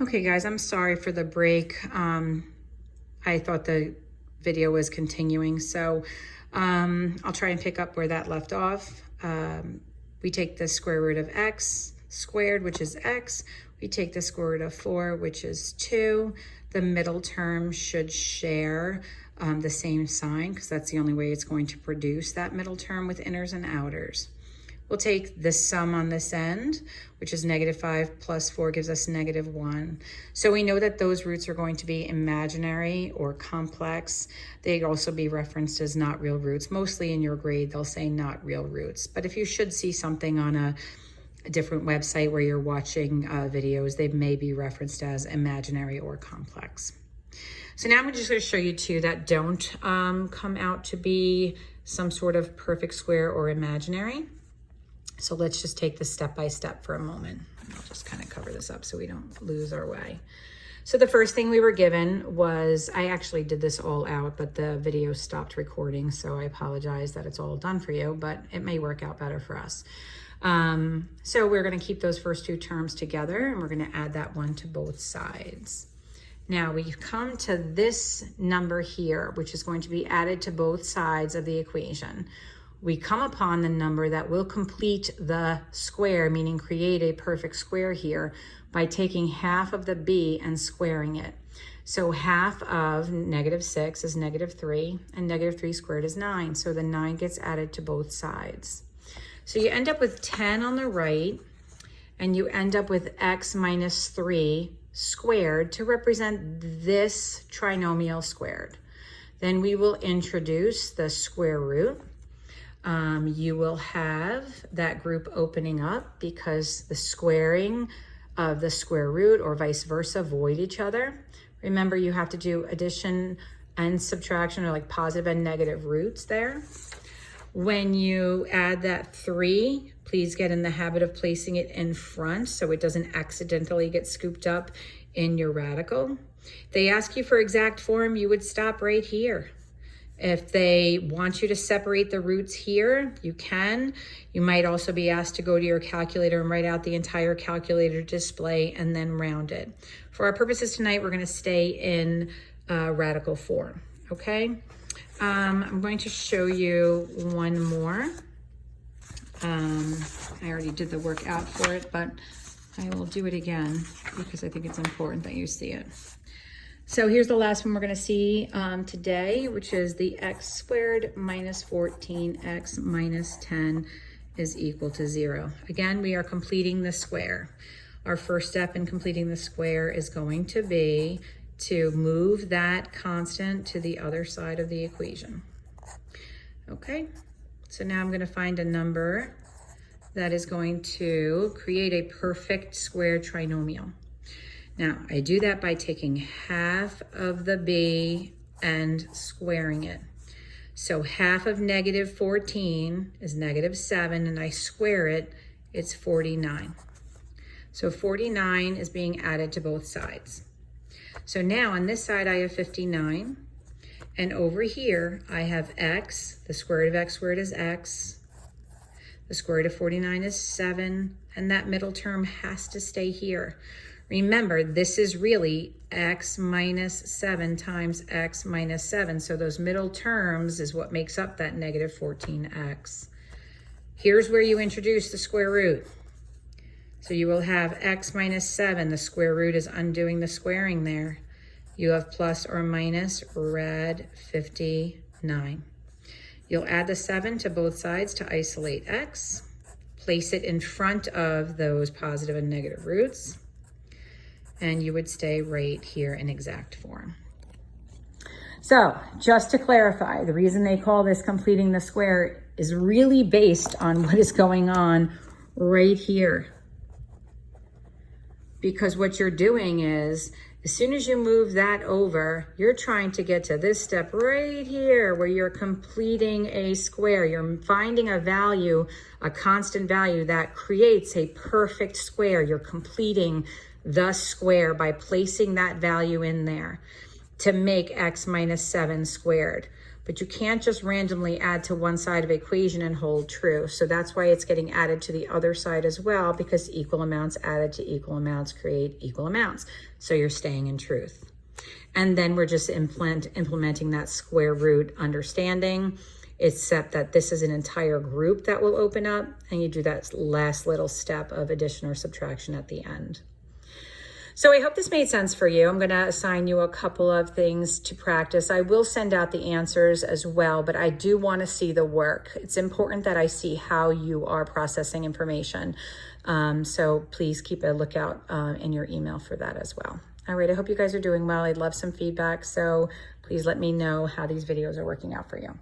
Okay guys, I'm sorry for the break. I thought the video was continuing, so I'll try and pick up where that left off. We take the square root of x squared, which is x. We take the square root of 4, which is 2. The middle term should share the same sign because that's the only way it's going to produce that middle term with inners and outers. We'll take the sum on this end, which is -5 plus 4 gives us -1. So we know that those roots are going to be imaginary or complex. They also be referenced as not real roots. Mostly in your grade, they'll say not real roots. But if you should see something on a different website where you're watching videos, they may be referenced as imaginary or complex. So now I'm just going to show you two that don't come out to be some sort of perfect square or imaginary. So let's just take this step by step for a moment. I'll just kind of cover this up so we don't lose our way. So the first thing we were given was, I actually did this all out, but the video stopped recording. So I apologize that it's all done for you, but it may work out better for us. So we're going to keep those first two terms together and we're going to add that one to both sides. Now we come to this number here, which is going to be added to both sides of the equation. We come upon the number that will complete the square, meaning create a perfect square here, by taking half of the b and squaring it. So half of -6 is -3, and -3 squared is 9. So the 9 gets added to both sides. So you end up with 10 on the right, and you end up with x minus 3 squared to represent this trinomial squared. Then we will introduce the square root. You will have that group opening up because the squaring of the square root or vice versa void each other. Remember, you have to do addition and subtraction, or like positive and negative roots there. When you add that 3, please get in the habit of placing it in front so it doesn't accidentally get scooped up in your radical. If they ask you for exact form, you would stop right here. If they want you to separate the roots here, you can. You might also be asked to go to your calculator and write out the entire calculator display and then round it. For our purposes tonight, we're going to stay in radical form, okay? I'm going to show you one more. I already did the work out for it, but I will do it again because I think it's important that you see it. So here's the last one we're going to see today, which is the x squared minus 14x minus 10 is equal to 0. Again, we are completing the square. Our first step in completing the square is going to be to move that constant to the other side of the equation. Okay, so now I'm going to find a number that is going to create a perfect square trinomial. Now, I do that by taking half of the b and squaring it. So half of -14 is -7, and I square it, it's 49. So 49 is being added to both sides. So now on this side, I have 59. And over here, I have x. The square root of x squared is x. The square root of 49 is 7. And that middle term has to stay here. Remember, this is really x minus 7 times x minus 7. So those middle terms is what makes up that -14x. Here's where you introduce the square root. So you will have x minus 7. The square root is undoing the squaring there. You have plus or minus rad 59. You'll add the 7 to both sides to isolate x. Place it in front of those positive and negative roots. And you would stay right here in exact form. So just to clarify, the reason they call this completing the square is really based on what is going on right here. Because what you're doing is, as soon as you move that over, you're trying to get to this step right here where you're completing a square. You're finding a value, a constant value that creates a perfect square. You're completing the square by placing that value in there to make x minus 7 squared. but you can't just randomly add to one side of the equation and hold true. So that's why it's getting added to the other side as well, because equal amounts added to equal amounts create equal amounts. So you're staying in truth. And then we're just implementing that square root understanding, except that this is an entire group that will open up, and you do that last little step of addition or subtraction at the end. So I hope this made sense for you. I'm going to assign you a couple of things to practice. I will send out the answers as well, but I do want to see the work. It's important that I see how you are processing information. So please keep a lookout in your email for that as well. All right, I hope you guys are doing well. I'd love some feedback, so please let me know how these videos are working out for you.